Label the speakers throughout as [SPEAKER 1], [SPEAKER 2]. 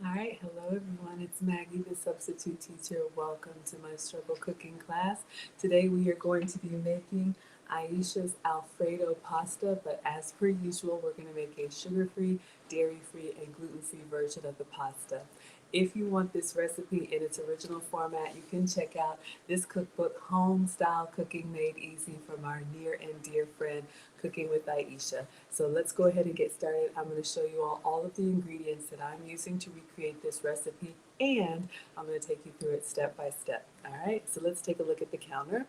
[SPEAKER 1] All right, hello everyone. It's Maggie, the substitute teacher. Welcome to my struggle cooking class. Today we are going to be making Aisha's Alfredo pasta, but as per usual, we're going to make a sugar-free, dairy-free, and gluten-free version of the pasta. If you want this recipe in its original format, you can check out this cookbook, Home Style Cooking Made Easy, from our near and dear friend, Cooking with Aisha. So let's go ahead and get started. I'm going to show you all of the ingredients that I'm using to recreate this recipe, and I'm going to take you through it step by step. All right, so let's take a look at the counter.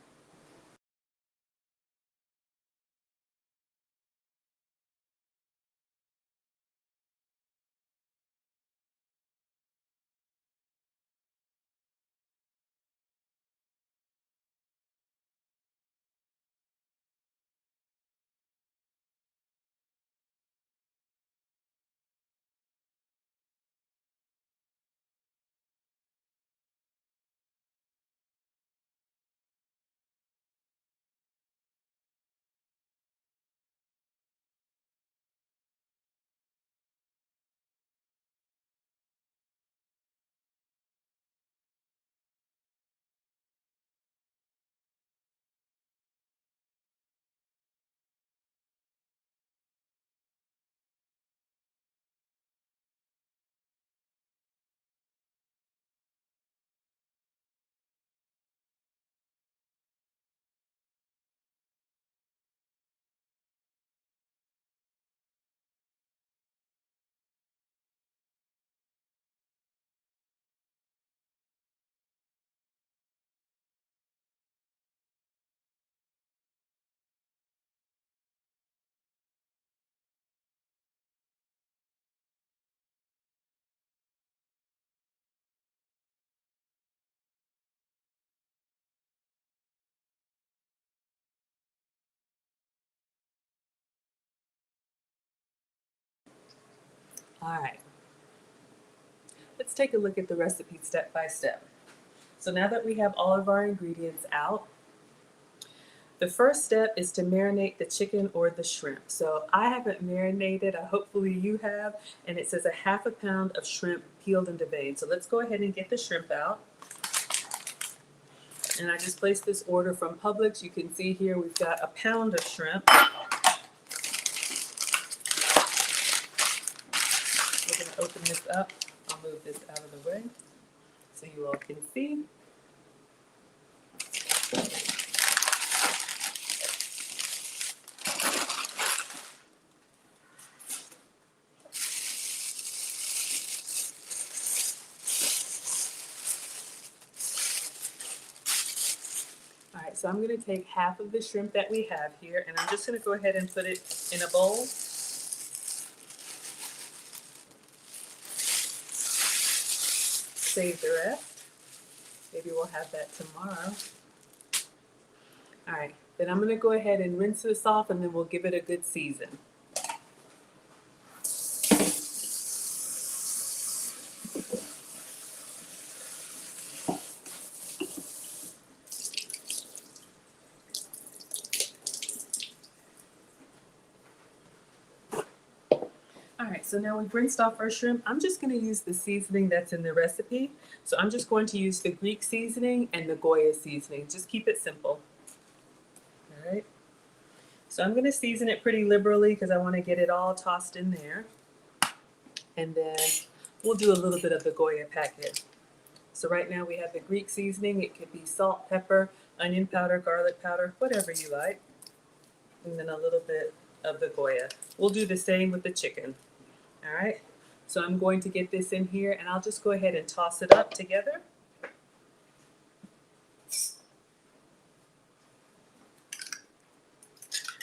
[SPEAKER 1] All right, let's take a look at the recipe step by step. So now that we have all of our ingredients out, the first step is to marinate the chicken or the shrimp. So I haven't marinated, hopefully you have, and it says a half a pound of shrimp peeled into veins. So let's go ahead and get the shrimp out. And I just placed this order from Publix. You can see here we've got a pound of shrimp. We're going to open this up. I'll move this out of the way so you all can see. All right, so I'm going to take half of the shrimp that we have here, and I'm just going to go ahead and put it in a bowl. Save the rest. Maybe we'll have that tomorrow. All right, then I'm going to go ahead and rinse this off, and then we'll give it a good season. All right, so now we've rinsed off our shrimp. I'm just going to use the seasoning that's in the recipe. So I'm just going to use the Greek seasoning and the Goya seasoning. Just keep it simple. All right. So I'm going to season it pretty liberally because I want to get it all tossed in there. And then we'll do a little bit of the Goya packet. So right now we have the Greek seasoning. It could be salt, pepper, onion powder, garlic powder, whatever you like. And then a little bit of the Goya. We'll do the same with the chicken. All right. So I'm going to get this in here, and I'll just go ahead and toss it up together.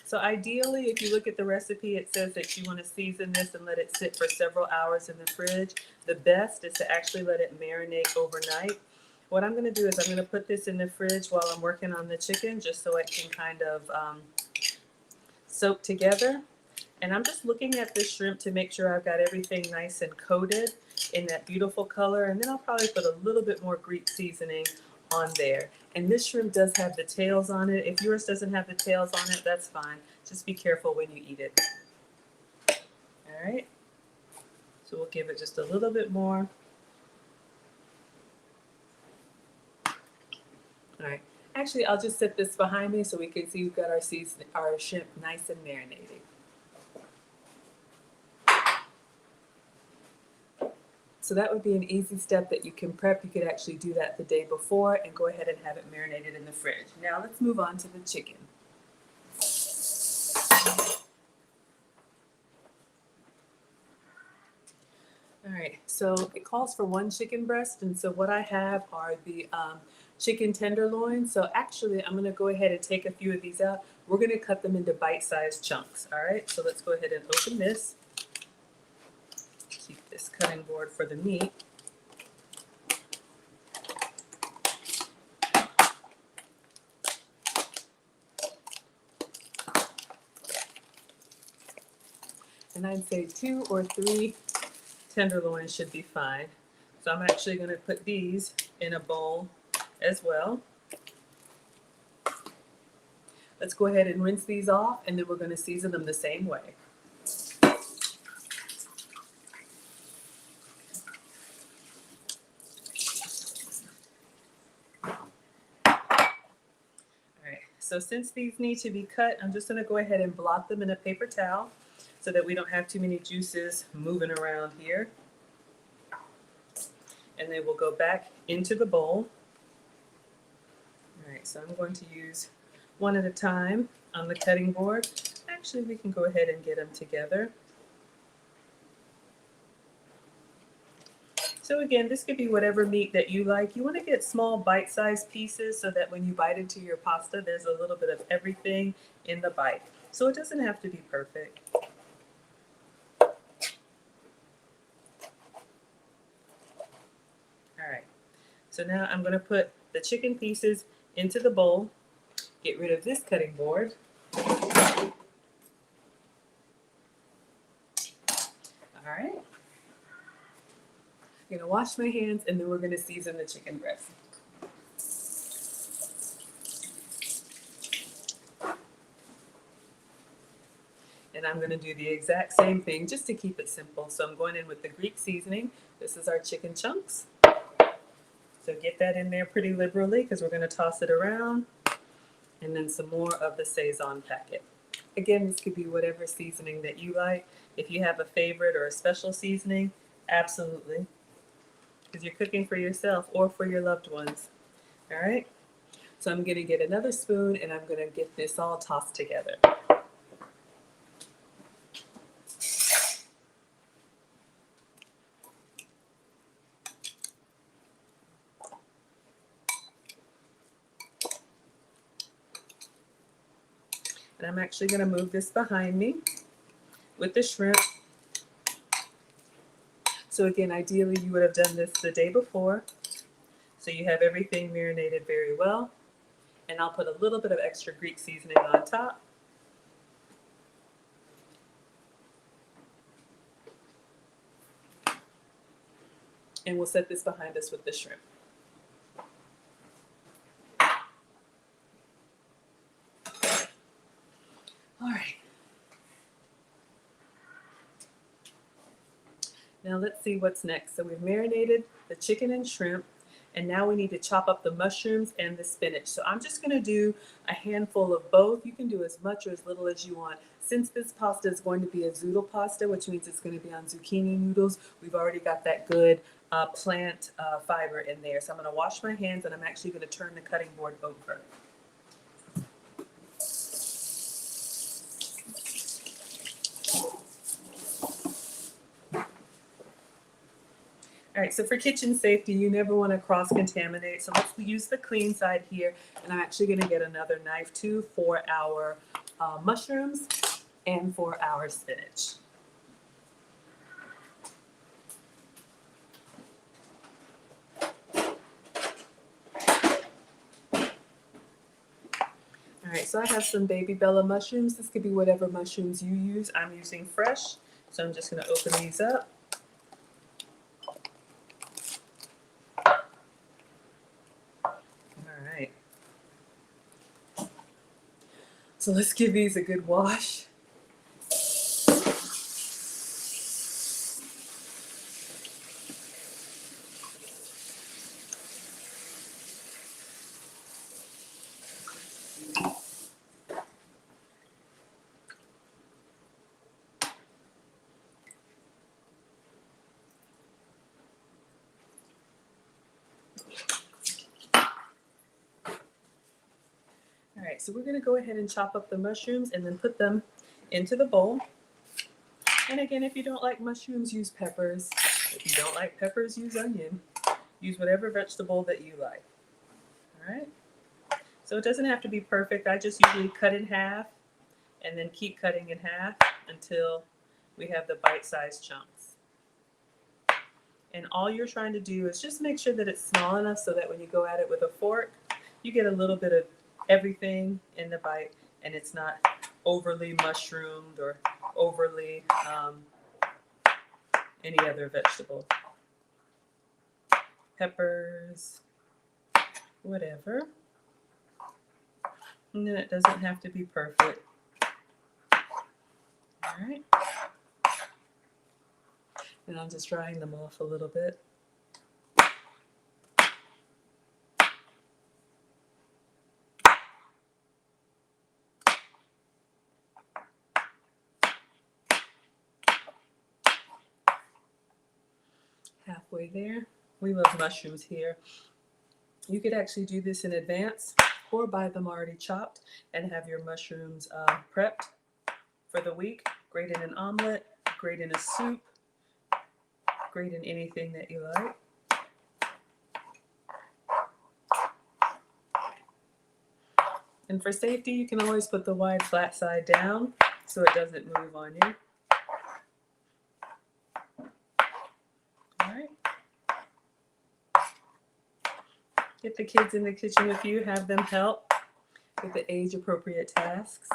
[SPEAKER 1] So ideally, if you look at the recipe, it says that you want to season this and let it sit for several hours in the fridge. The best is to actually let it marinate overnight. What I'm going to do is I'm going to put this in the fridge while I'm working on the chicken, just so it can kind of soak together. And I'm just looking at this shrimp to make sure I've got everything nice and coated in that beautiful color. And then I'll probably put a little bit more Greek seasoning on there. And this shrimp does have the tails on it. If yours doesn't have the tails on it, that's fine. Just be careful when you eat it. All right. So we'll give it just a little bit more. All right. Actually, I'll just set this behind me so we can see we've got our shrimp nice and marinated. So that would be an easy step that you can prep. You could actually do that the day before and go ahead and have it marinated in the fridge. Now let's move on to the chicken. All right, so it calls for 1 chicken breast, and so what I have are the chicken tenderloin. So actually, I'm going to go ahead and take a few of these out. We're going to cut them into bite-sized chunks. All right, so let's go ahead and open this. Keep this cutting board for the meat. And I'd say 2 or 3 tenderloins should be fine. So I'm actually going to put these in a bowl as well. Let's go ahead and rinse these off, and then we're going to season them the same way. So since these need to be cut, I'm just going to go ahead and blot them in a paper towel so that we don't have too many juices moving around here. And then we'll go back into the bowl. All right, so I'm going to use one at a time on the cutting board. Actually, we can go ahead and get them together. So again, this could be whatever meat that you like. You want to get small bite-sized pieces so that when you bite into your pasta, there's a little bit of everything in the bite. So it doesn't have to be perfect. All right, so now I'm going to put the chicken pieces into the bowl, get rid of this cutting board. All right. I'm going to wash my hands, and then we're going to season the chicken breast. And I'm going to do the exact same thing just to keep it simple. So I'm going in with the Greek seasoning. This is our chicken chunks. So get that in there pretty liberally because we're going to toss it around. And then some more of the Saison packet. Again, this could be whatever seasoning that you like. If you have a favorite or a special seasoning, absolutely. Because you're cooking for yourself or for your loved ones. All right? So I'm going to get another spoon and I'm going to get this all tossed together. And I'm actually going to move this behind me with the shrimp. So again, ideally you would have done this the day before. So you have everything marinated very well. And I'll put a little bit of extra Greek seasoning on top. And we'll set this behind us with the shrimp. All right. Now let's see what's next. So we've marinated the chicken and shrimp, and now we need to chop up the mushrooms and the spinach. So I'm just going to do a handful of both. You can do as much or as little as you want. Since this pasta is going to be a zoodle pasta, which means it's going to be on zucchini noodles, we've already got that good plant fiber in there. So I'm going to wash my hands, and I'm actually going to turn the cutting board over. All right, so for kitchen safety, you never want to cross-contaminate. So let's use the clean side here. And I'm actually going to get another knife too for our mushrooms and for our spinach. All right, so I have some baby Bella mushrooms. This could be whatever mushrooms you use. I'm using fresh, so I'm just going to open these up. So let's give these a good wash. so we're going to go ahead and chop up the mushrooms and then put them into the bowl. And again, if you don't like mushrooms, use peppers. If you don't like peppers, use onion. Use whatever vegetable that you like. All right. So it doesn't have to be perfect. I just usually cut in half and then keep cutting in half until we have the bite-sized chunks. And all you're trying to do is just make sure that it's small enough so that when you go at it with a fork, you get a little bit of everything in the bite and it's not overly mushroomed or overly any other vegetable. Peppers, whatever. And then it doesn't have to be perfect. All right. And I'm just drying them off a little bit. Halfway there. We love mushrooms here. You could actually do this in advance or buy them already chopped and have your mushrooms prepped for the week. Great in an omelet, great in a soup, great in anything that you like. And for safety, you can always put the wide flat side down so it doesn't move on you. All right. Get the kids in the kitchen with you, have them help with the age-appropriate tasks.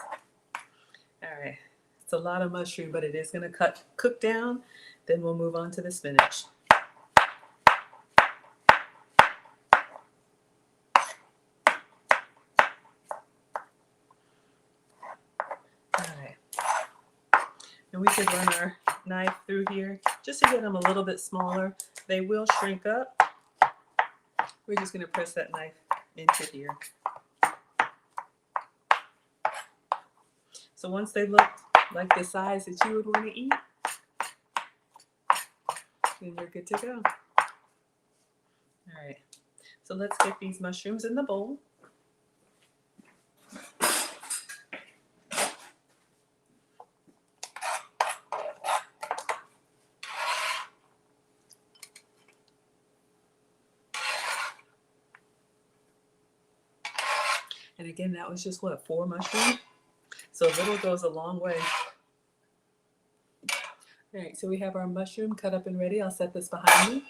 [SPEAKER 1] All right, it's a lot of mushroom, but it is going to cook down. Then we'll move on to the spinach. All right, and we could run our knife through here just to get them a little bit smaller. They will shrink up. We're just going to press that knife into here. So once they look like the size that you would want to eat, then you're good to go. All right, so let's get these mushrooms in the bowl. And again, that was just what, 4 mushrooms? So a little goes a long way. All right, so we have our mushroom cut up and ready. I'll set this behind me.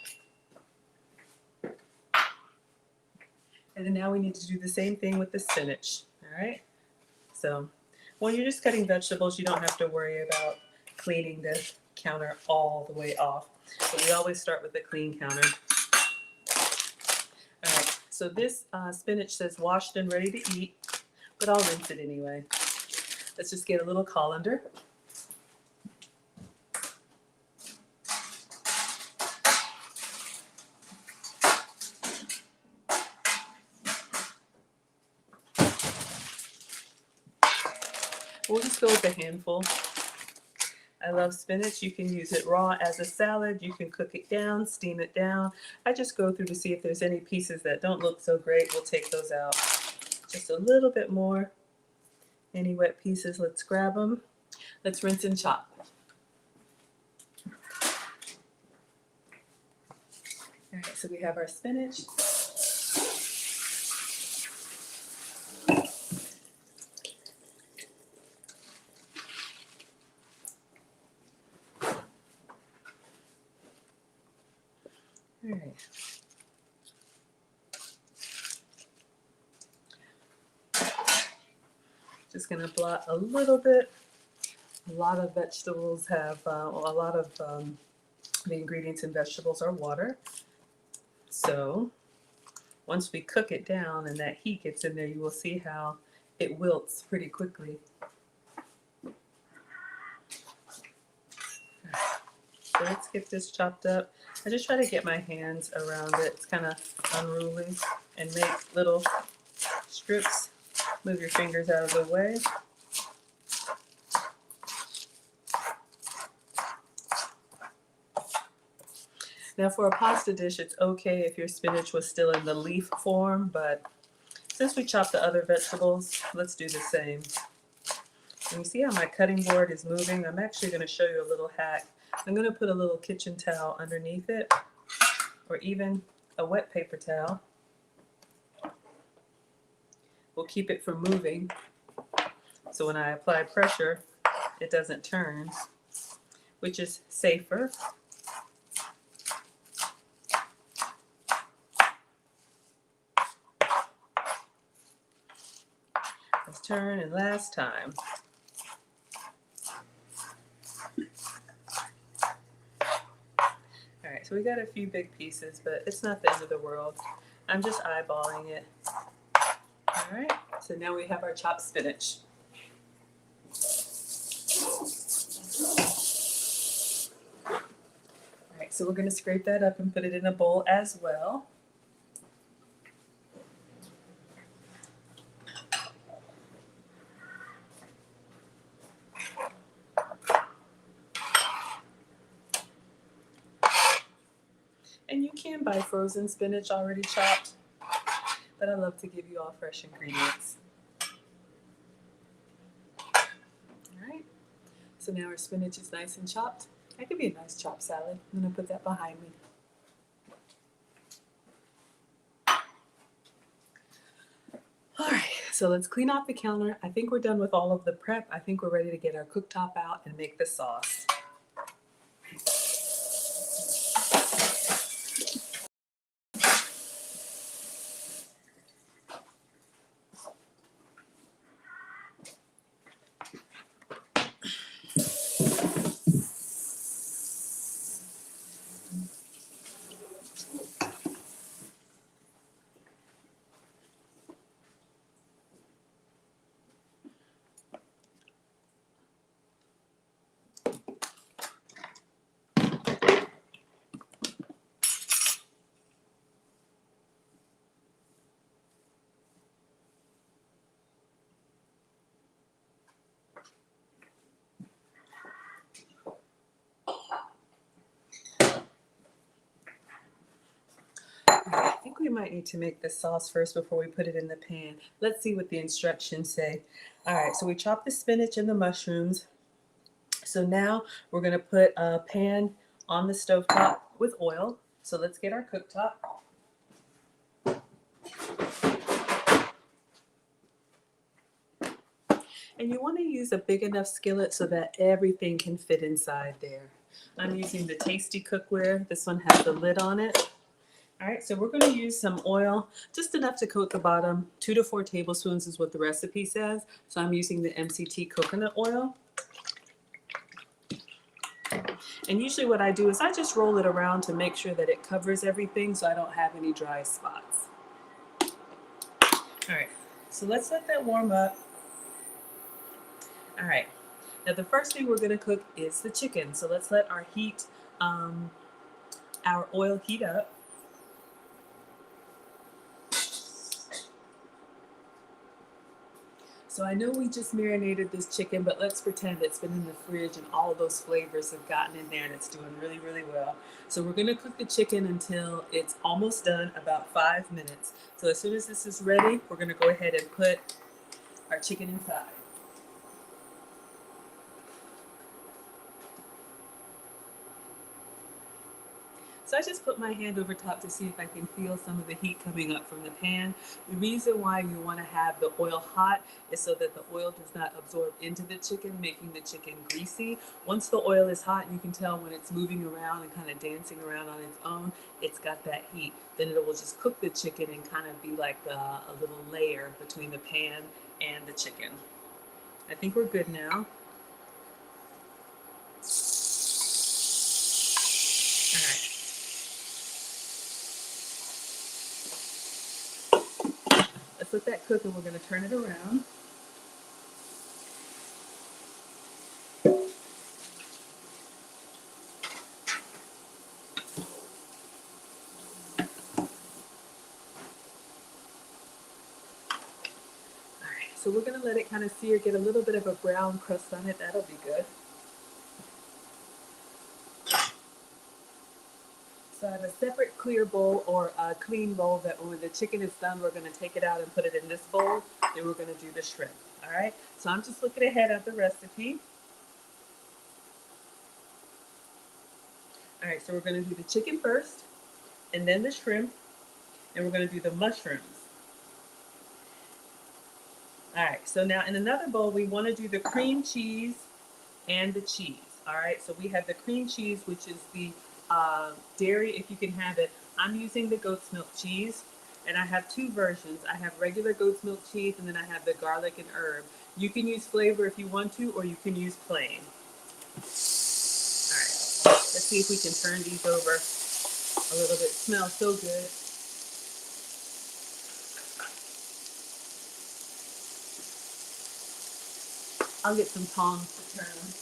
[SPEAKER 1] And then now we need to do the same thing with the spinach. All right, so when you're just cutting vegetables, you don't have to worry about cleaning the counter all the way off. But we always start with a clean counter. All right, so this spinach says washed and ready to eat, but I'll rinse it anyway. Let's just get a little colander. We'll just go with a handful. I love spinach. You can use it raw as a salad. You can cook it down, steam it down. I just go through to see if there's any pieces that don't look so great. We'll take those out. Just a little bit more. Any wet pieces, let's grab them. Let's rinse and chop. All right, so we have our spinach. All right. Just going to blot a little bit. A lot of vegetables have, a lot of the ingredients in vegetables are water. So once we cook it down and that heat gets in there, you will see how it wilts pretty quickly. So let's get this chopped up. I just try to get my hands around it. It's kind of unruly, and make little strips. Move your fingers out of the way. Now for a pasta dish, it's okay if your spinach was still in the leaf form, but Since we chopped the other vegetables, let's do the same. And you see how my cutting board is moving? I'm actually going to show you a little hack. I'm going to put a little kitchen towel underneath it, or even a wet paper towel. We'll keep it from moving, so when I apply pressure, it doesn't turn, which is safer. Let's turn, and last time. All right, so we got a few big pieces, but it's not the end of the world. I'm just eyeballing it. All right, so now we have our chopped spinach. All right, so we're going to scrape that up and put it in a bowl as well. And you can buy frozen spinach already chopped, but I love to give you all fresh ingredients. All right, so now our spinach is nice and chopped. That could be a nice chopped salad. I'm going to put that behind me. All right, so let's clean off the counter. I think we're done with all of the prep. I think we're ready to get our cooktop out and make the sauce. I think we might need to make the sauce first before we put it in the pan. Let's see what the instructions say. All right, so we chopped the spinach and the mushrooms. So now we're going to put a pan on the stovetop with oil. So let's get our cooktop. And you want to use a big enough skillet so that everything can fit inside there. I'm using the Tasty cookware. This one has the lid on it. All right, so we're going to use some oil, just enough to coat the bottom. 2 to 4 tablespoons is what the recipe says. So I'm using the MCT coconut oil. And usually what I do is I just roll it around to make sure that it covers everything so I don't have any dry spots. All right, so let's let that warm up. All right, now the first thing we're going to cook is the chicken. So let's let our oil heat up. So I know we just marinated this chicken, but let's pretend it's been in the fridge and all of those flavors have gotten in there and it's doing really, really well. So we're gonna cook the chicken until it's almost done, about 5 minutes. So as soon as this is ready, we're gonna go ahead and put our chicken inside. So I just put my hand over top to see if I can feel some of the heat coming up from the pan. The reason why you want to have the oil hot is so that the oil does not absorb into the chicken, making the chicken greasy. Once the oil is hot, you can tell when it's moving around and kind of dancing around on its own, it's got that heat. Then it will just cook the chicken and kind of be like a little layer between the pan and the chicken. I think we're good now. All right. Let's let that cook and we're going to turn it around. So we're going to let it kind of sear, get a little bit of a brown crust on it. That'll be good. So I have a separate clear bowl or a clean bowl that when the chicken is done, we're going to take it out and put it in this bowl. Then we're going to do the shrimp. All right. So I'm just looking ahead at the recipe. All right. So we're going to do the chicken first, and then the shrimp, and we're going to do the mushrooms. All right. So now in another bowl, we want to do the cream cheese and the cheese. All right. So we have the cream cheese, which is the dairy, if you can have it. I'm using the goat's milk cheese, and I have two versions. I have regular goat's milk cheese, and then I have the garlic and herb. You can use flavor if you want to, or you can use plain. All right. Let's see if we can turn these over a little bit. Smells so good. I'll get some tongs to turn them.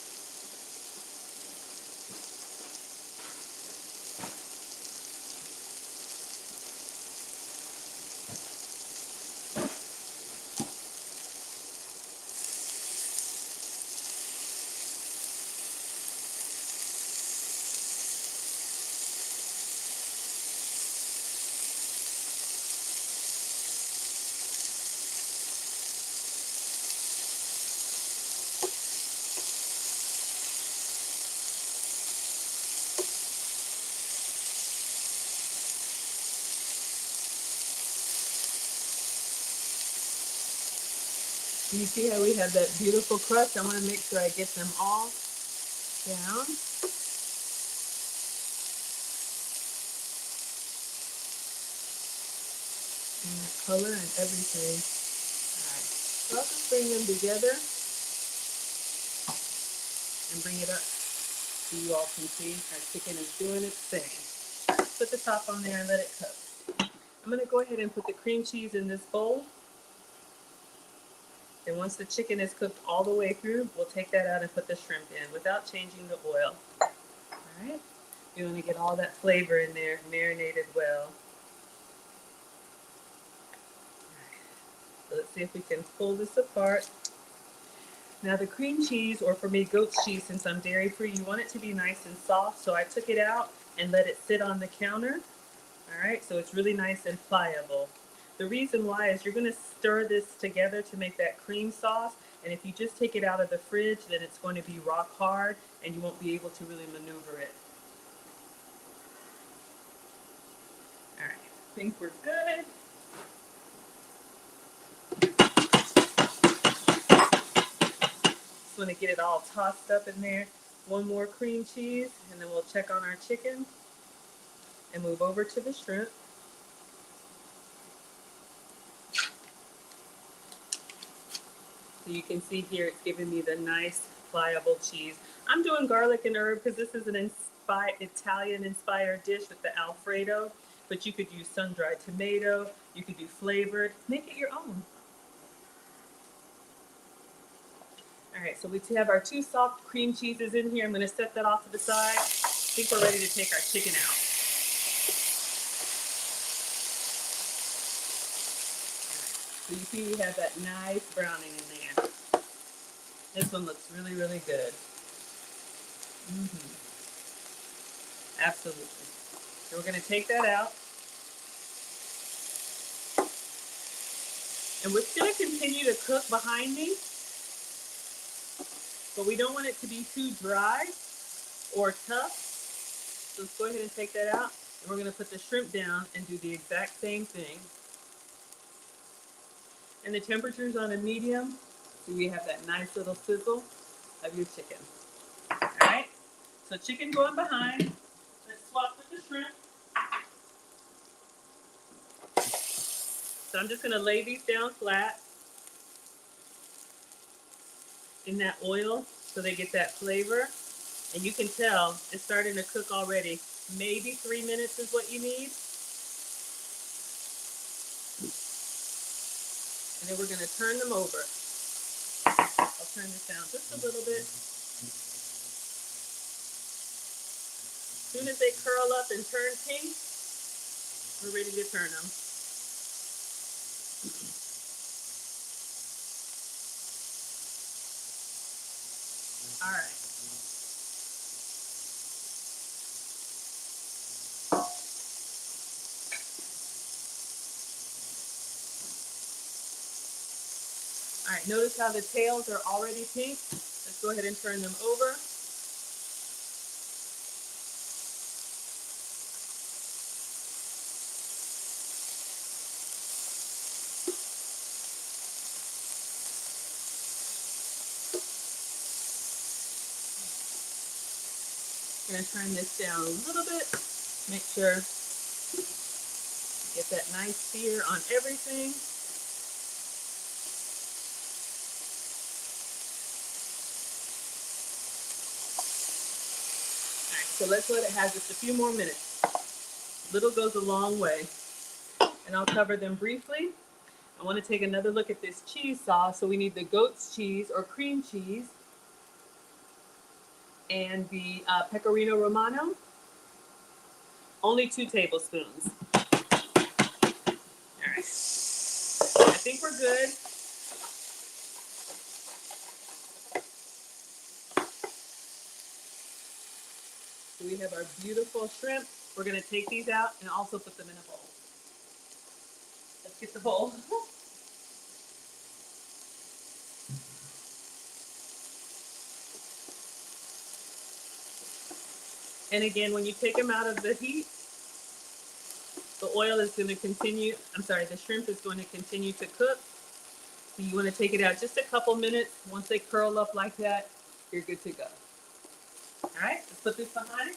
[SPEAKER 1] You see how we have that beautiful crust? I want to make sure I get them all down. And the color and everything. All right. So I'll just bring them together and bring it up so you all can see our chicken is doing its thing. Put the top on there and let it cook. I'm going to go ahead and put the cream cheese in this bowl. And once the chicken is cooked all the way through, we'll take that out and put the shrimp in without changing the oil. All right. You want to get all that flavor in there, marinated well. So let's see if we can pull this apart. Now the cream cheese, or for me goat's cheese, since I'm dairy free, you want it to be nice and soft. So I took it out and let it sit on the counter. All right, so it's really nice and pliable. The reason why is you're going to stir this together to make that cream sauce. And if you just take it out of the fridge, then it's going to be rock hard and you won't be able to really maneuver it. All right, I think we're good. Just want to get it all tossed up in there. One more cream cheese, and then we'll check on our chicken and move over to the shrimp. So you can see here it's giving me the nice pliable cheese. I'm doing garlic and herb because this is an Italian-inspired dish with the Alfredo, but you could use sun-dried tomato, you could do flavored, make it your own. All right, so we have our two soft cream cheeses in here. I'm going to set that off to the side. I think we're ready to take our chicken out. So you see we have that nice browning in there. This one looks really, really good. Absolutely. So we're going to take that out. And we're going to continue to cook behind me. But we don't want it to be too dry or tough. So let's go ahead and take that out. And we're going to put the shrimp down and do the exact same thing. And the temperature's on a medium. So you have that nice little sizzle of your chicken. All right. So chicken going behind. Let's swap with the shrimp. So I'm just going to lay these down flat in that oil so they get that flavor. And you can tell it's starting to cook already. Maybe 3 minutes is what you need. And then we're going to turn them over. I'll turn this down just a little bit. As soon as they curl up and turn pink, we're ready to turn them. All right. right, notice how the tails are already pink. Let's go ahead and turn them over. I'm gonna turn this down a little bit. Make sure get that nice sear on everything. All right, so let's let it have just a few more minutes. Little goes a long way. And I'll cover them briefly. I want to take another look at this cheese sauce. So we need the goat's cheese or cream cheese and the pecorino romano. Only 2 tablespoons. All right. I think we're good. So we have our beautiful shrimp. We're going to take these out and also put them in a bowl. Let's get the bowl. And again, when you take them out of the heat, the oil is going to continue, the shrimp is going to continue to cook. So you want to take it out just a couple minutes. Once they curl up like that, you're good to go. All right, let's put this behind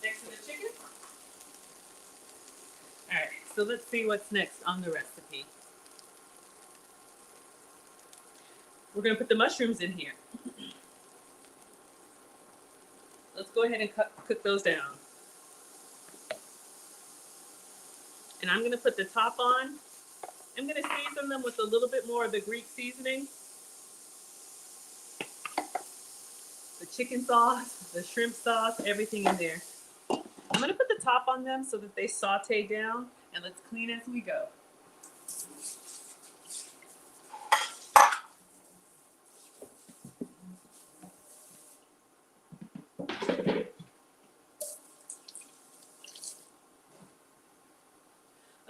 [SPEAKER 1] next to the chicken. All right, so let's see what's next on the recipe. We're going to put the mushrooms in here. Let's go ahead and cook those down. And I'm going to put the top on. I'm going to season them with a little bit more of the Greek seasoning. The chicken sauce, the shrimp sauce, everything in there. I'm going to put the top on them so that they saute down, and let's clean as we go.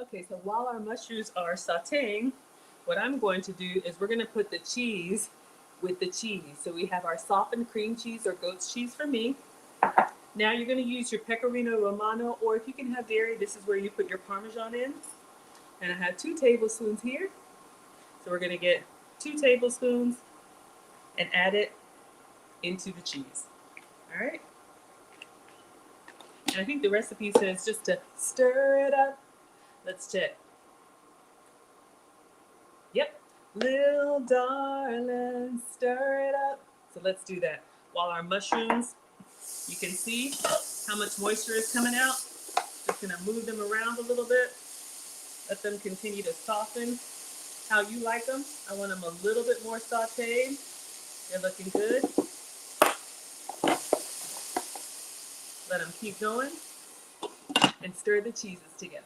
[SPEAKER 1] Okay, so while our mushrooms are sauteing, what I'm going to do is we're going to put the cheese with the cheese. So we have our softened cream cheese or goat's cheese for me. Now you're going to use your pecorino romano, or if you can have dairy, this is where you put your Parmesan in. And I have 2 tablespoons here. So we're going to get 2 tablespoons and add it into the cheese. All right. And I think the recipe says just to stir it up. Let's check. Yep. Little darling, stir it up. So let's do that. While our mushrooms, you can see how much moisture is coming out. Just gonna move them around a little bit. Let them continue to soften how you like them. I want them a little bit more sauteed. They're looking good. Let them keep going and stir the cheeses together.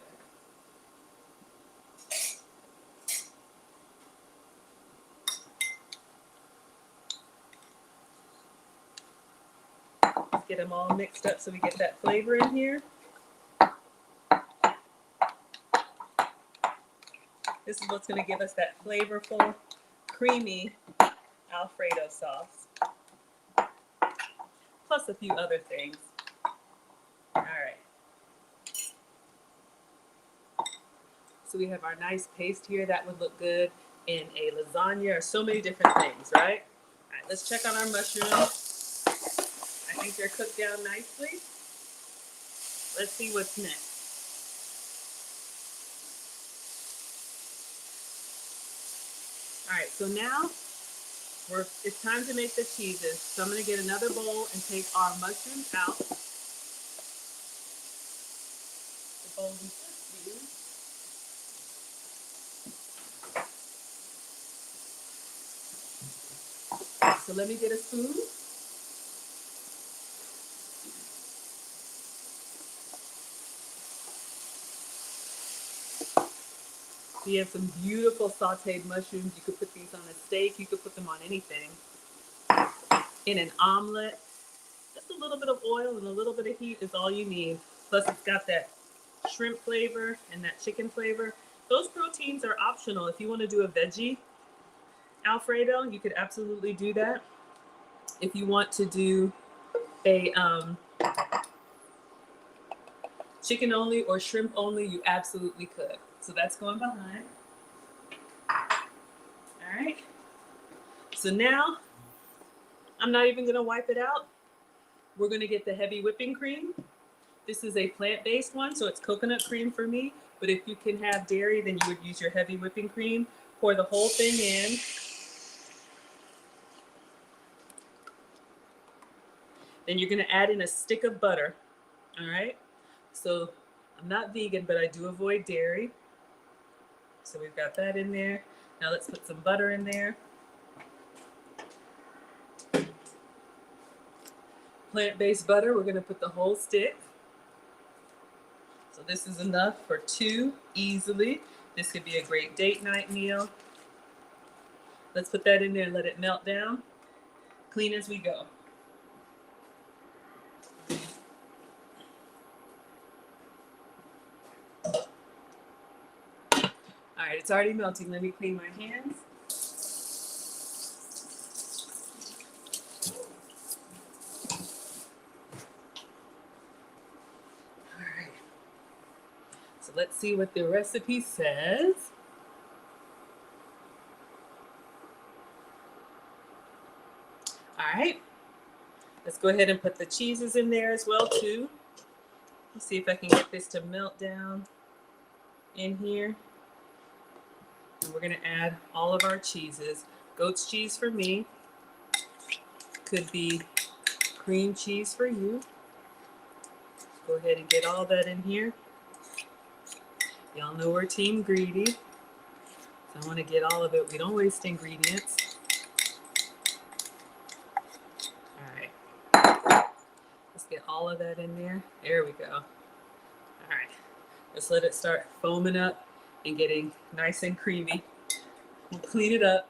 [SPEAKER 1] Let's get them all mixed up so we get that flavor in here. This is what's going to give us that flavorful, creamy Alfredo sauce. Plus a few other things. All right. So we have our nice paste here. That would look good in a lasagna or so many different things, right? All right, let's check on our mushrooms. I think they're cooked down nicely. Let's see what's next. All right, so now it's time to make the cheeses. So I'm going to get another bowl and take our mushrooms out. The bowl we just used. So let me get a spoon. So you have some beautiful sauteed mushrooms. You could put these on a steak. You could put them on anything. In an omelet. Just a little bit of oil and a little bit of heat is all you need. Plus it's got that shrimp flavor and that chicken flavor. Those proteins are optional. If you want to do a veggie, Alfredo, you could absolutely do that. If you want to do a chicken only or shrimp only, you absolutely could. So that's going behind. All right. So now I'm not even going to wipe it out. We're going to get the heavy whipping cream. This is a plant-based one, so it's coconut cream for me. But if you can have dairy, then you would use your heavy whipping cream. Pour the whole thing in. Then you're going to add in a stick of butter. All right. So I'm not vegan, but I do avoid dairy. So we've got that in there. Now let's put some butter in there. Plant-based butter, we're going to put the whole stick. So this is enough for 2 easily. This could be a great date night meal. Let's put that in there and let it melt down. Clean as we go. All right, it's already melting. Let me clean my hands. All right. So let's see what the recipe says. All right. Let's go ahead and put the cheeses in there as well too. Let's see if I can get this to melt down in here. And we're going to add all of our cheeses. Goat's cheese for me. Could be cream cheese for you. Go ahead and get all that in here. Y'all know we're team greedy. So I want to get all of it. We don't waste ingredients. All right. Let's get all of that in there. There we go. All right. Let's let it start foaming up and getting nice and creamy. We'll clean it up.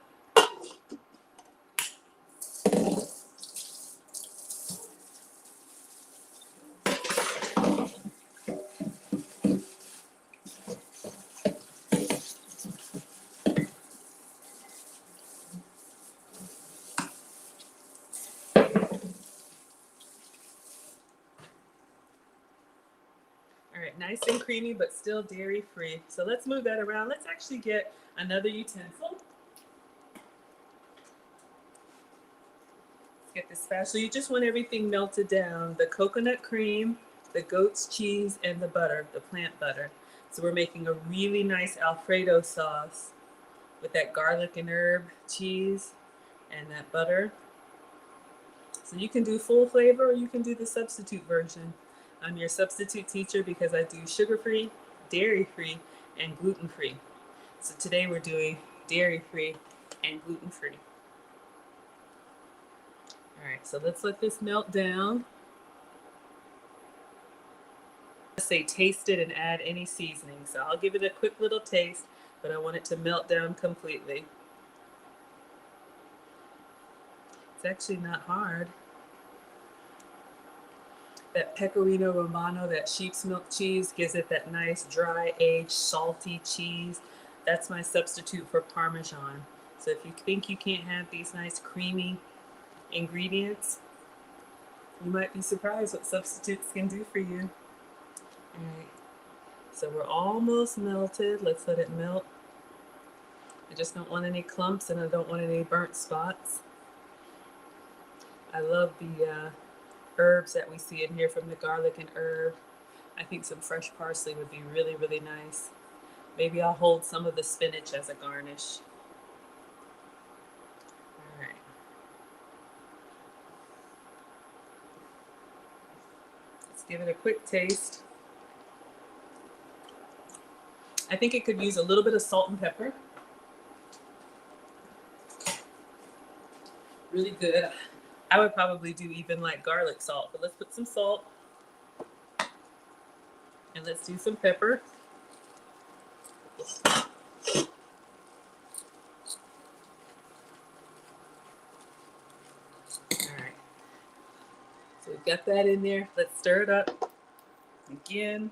[SPEAKER 1] All right, nice and creamy, but still dairy free. So let's move that around. Let's actually get another utensil. Let's get this spatula. You just want everything melted down. The coconut cream, the goat's cheese, and the butter, the plant butter. So we're making a really nice Alfredo sauce with that garlic and herb cheese and that butter. So you can do full flavor or you can do the substitute version. I'm your substitute teacher because I do sugar-free, dairy-free, and gluten-free. So today we're doing dairy-free and gluten-free. All right, so let's let this melt down. Let's say taste it and add any seasoning. So I'll give it a quick little taste, but I want it to melt down completely. It's actually not hard. That pecorino romano, that sheep's milk cheese, gives it that nice dry aged salty cheese. That's my substitute for Parmesan. So if you think you can't have these nice creamy ingredients, you might be surprised what substitutes can do for you. All right, so we're almost melted. Let's let it melt. I just don't want any clumps and I don't want any burnt spots. I love the herbs that we see in here from the garlic and herb. I think some fresh parsley would be really, really nice. Maybe I'll hold some of the spinach as a garnish. All right. Let's give it a quick taste. I think it could use a little bit of salt and pepper. Really good. I would probably do even like garlic salt, but let's put some salt and let's do some pepper. All right. So we've got that in there. Let's stir it up again.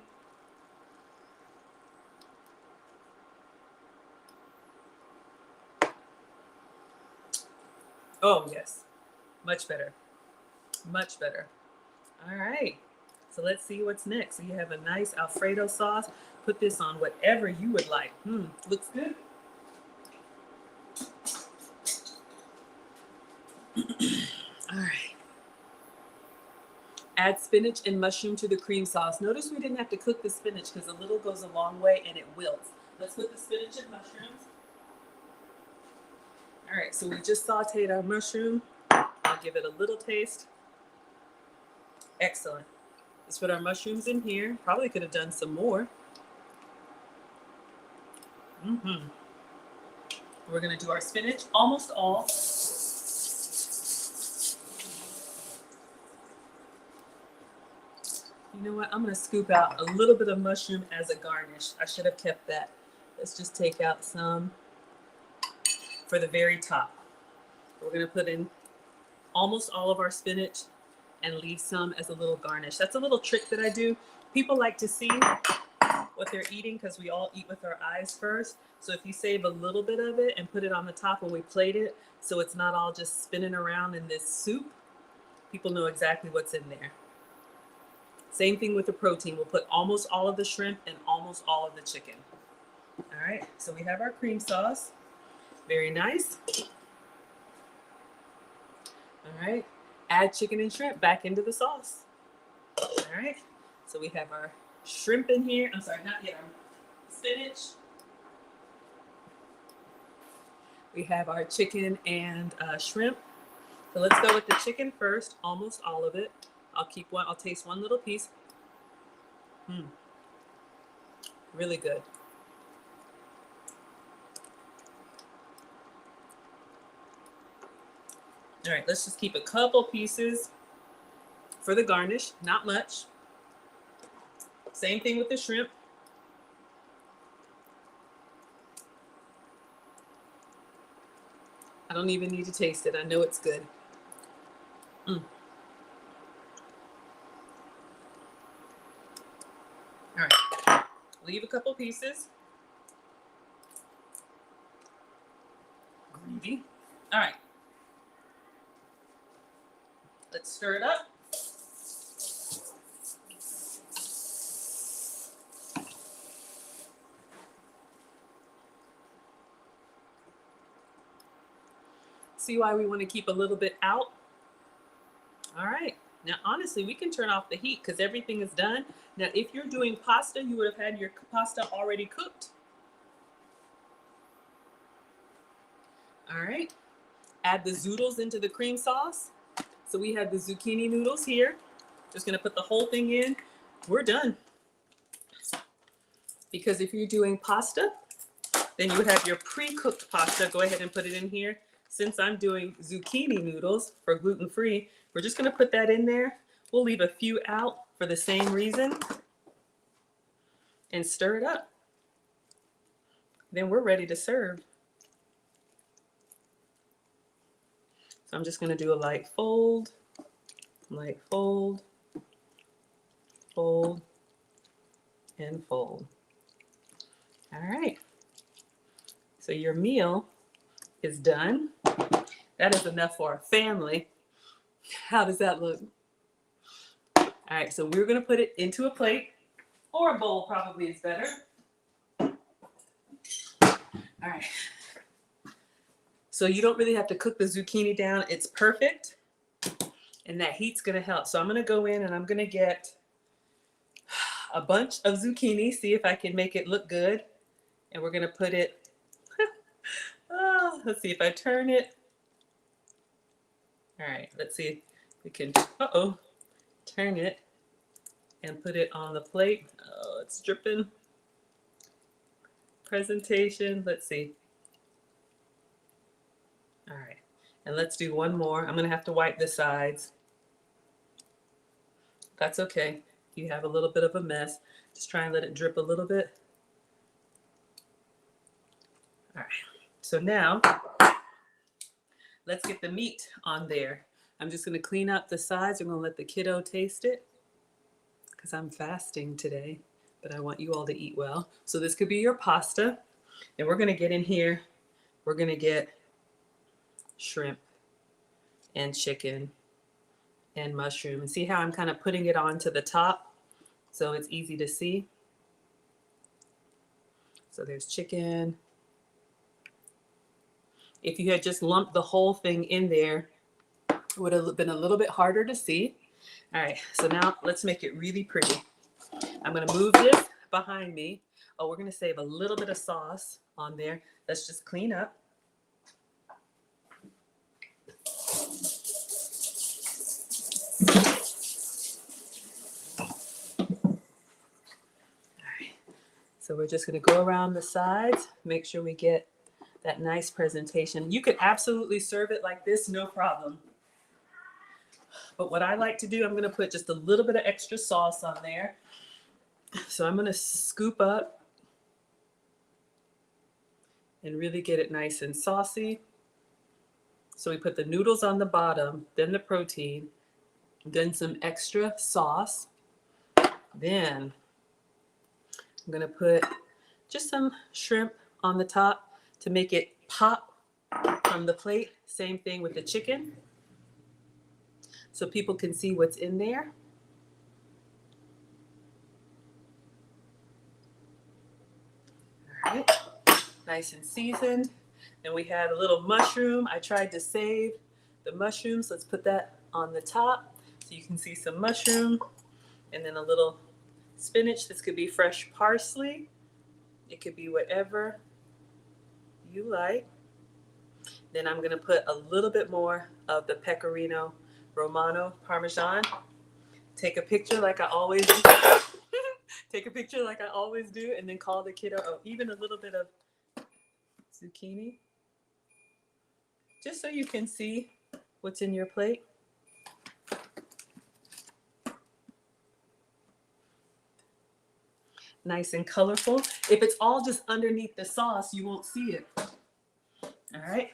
[SPEAKER 1] Oh, yes. Much better. Much better. All right. So let's see what's next. So you have a nice Alfredo sauce. Put this on whatever you would like. Looks good. All right. Add spinach and mushroom to the cream sauce. Notice we didn't have to cook the spinach because a little goes a long way and it wilts. Let's put the spinach and mushrooms. All right, so we just sauteed our mushroom. I'll give it a little taste. Excellent. Let's put our mushrooms in here. Probably could have done some more. We're gonna do our spinach, almost all. You know what? I'm gonna scoop out a little bit of mushroom as a garnish. I should have kept that. Let's just take out some for the very top. We're gonna put in almost all of our spinach and leave some as a little garnish. That's a little trick that I do. People like to see what they're eating because we all eat with our eyes first. So if you save a little bit of it and put it on the top when we plate it, so it's not all just spinning around in this soup, people know exactly what's in there. Same thing with the protein. We'll put almost all of the shrimp and almost all of the chicken. All right, so we have our cream sauce. Very nice. All right, add chicken and shrimp back into the sauce. All right, so we have our shrimp in here. I'm sorry, not yet, our spinach. We have our chicken and shrimp. So let's go with the chicken first, almost all of it. I'll taste one little piece. Really good. All right, let's just keep a couple pieces for the garnish, not much. Same thing with the shrimp. I don't even need to taste it. I know it's good. All right, leave a couple pieces. Gravy. All right, let's stir it up. See why we want to keep a little bit out? All right. Now, honestly, we can turn off the heat because everything is done. Now, if you're doing pasta, you would have had your pasta already cooked. All right. Add the zoodles into the cream sauce. So we have the zucchini noodles here. Just going to put the whole thing in. We're done. Because if you're doing pasta, then you would have your pre-cooked pasta. Go ahead and put it in here. Since I'm doing zucchini noodles for gluten-free, we're just going to put that in there. We'll leave a few out for the same reason and stir it up. Then we're ready to serve. So I'm just going to do a light fold, fold, and fold. All right. So your meal is done. That is enough for our family. How does that look? All right, so we're gonna put it into a plate, or a bowl probably is better. All right. So you don't really have to cook the zucchini down. It's perfect. And that heat's gonna help. So I'm gonna go in and I'm gonna get a bunch of zucchini, see if I can make it look good. And we're gonna put it, let's see if I turn it. All right, let's see if we can, turn it and put it on the plate. Oh, it's dripping. Presentation, let's see. All right, and let's do one more. I'm gonna have to wipe the sides. That's okay. You have a little bit of a mess. Just try and let it drip a little bit. All right, so now let's get the meat on there. I'm just gonna clean up the sides. I'm gonna let the kiddo taste it because I'm fasting today, but I want you all to eat well. So this could be your pasta. And we're gonna get in here, we're gonna get shrimp. and chicken and mushroom. And see how I'm kind of putting it onto the top so it's easy to see. So there's chicken. If you had just lumped the whole thing in there, it would have been a little bit harder to see. All right, so now let's make it really pretty. I'm gonna move this behind me. Oh, we're gonna save a little bit of sauce on there. Let's just clean up. So we're just going to go around the sides, make sure we get that nice presentation. You could absolutely serve it like this, no problem. But what I like to do, I'm going to put just a little bit of extra sauce on there. So I'm going to scoop up and really get it nice and saucy. So we put the noodles on the bottom, then the protein, then some extra sauce. Then I'm going to put just some shrimp on the top to make it pop from the plate. Same thing with the chicken, so people can see what's in there. All right, nice and seasoned. And we had a little mushroom. I tried to save the mushrooms. Let's put that on the top so you can see some mushroom, and then a little spinach. This could be fresh parsley. It could be whatever you like. Then I'm going to put a little bit more of the pecorino romano parmesan. Take a picture like I always do. Take a picture like I always do, and then call the kiddo. Oh, even a little bit of zucchini, just so you can see what's in your plate. Nice and colorful. If it's all just underneath the sauce, you won't see it. All right,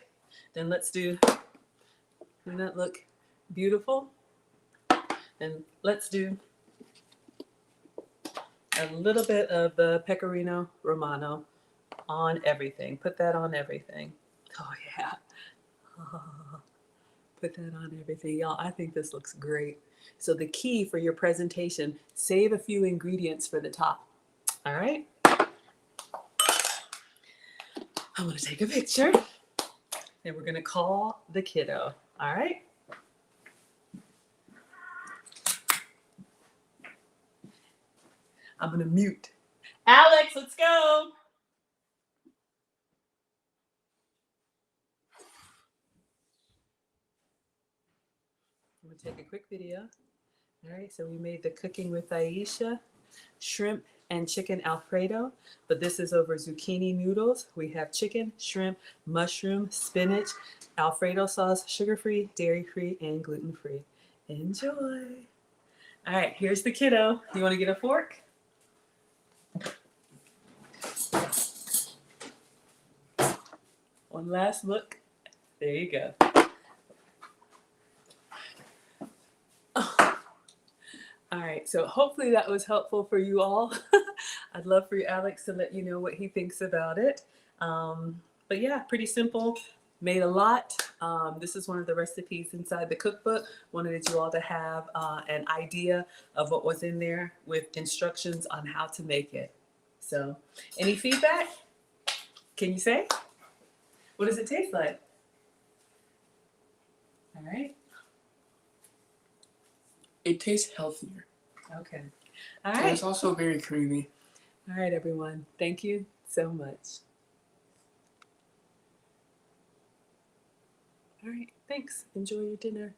[SPEAKER 1] then let's do, doesn't that look beautiful? And let's do a little bit of the pecorino romano on everything. Put that on everything. Oh yeah. Put that on everything. Y'all, I think this looks great. So the key for your presentation, save a few ingredients for the top. All right. I'm gonna take a picture and we're gonna call the kiddo. All right. I'm gonna mute. Alex, let's go. I'm gonna take a quick video. All right, so we made the cooking with Aisha, shrimp and chicken Alfredo, but this is over zucchini noodles. We have chicken, shrimp, mushroom, spinach, Alfredo sauce, sugar-free, dairy-free, and gluten-free. Enjoy. All right, here's the kiddo. You wanna get a fork? One last look. There you go. All right, so hopefully that was helpful for you all. I'd love for you, Alex, to let you know what he thinks about it. But yeah, pretty simple, made a lot. This is one of the recipes inside the cookbook. Wanted you all to have an idea of what was in there with instructions on how to make it. So any feedback? Can you say? What does it taste like? All right.
[SPEAKER 2] It tastes healthier.
[SPEAKER 1] Okay. All
[SPEAKER 2] And
[SPEAKER 1] right.
[SPEAKER 2] it's also very creamy.
[SPEAKER 1] All right, everyone. Thank you so much. All right. Thanks. Enjoy your dinner.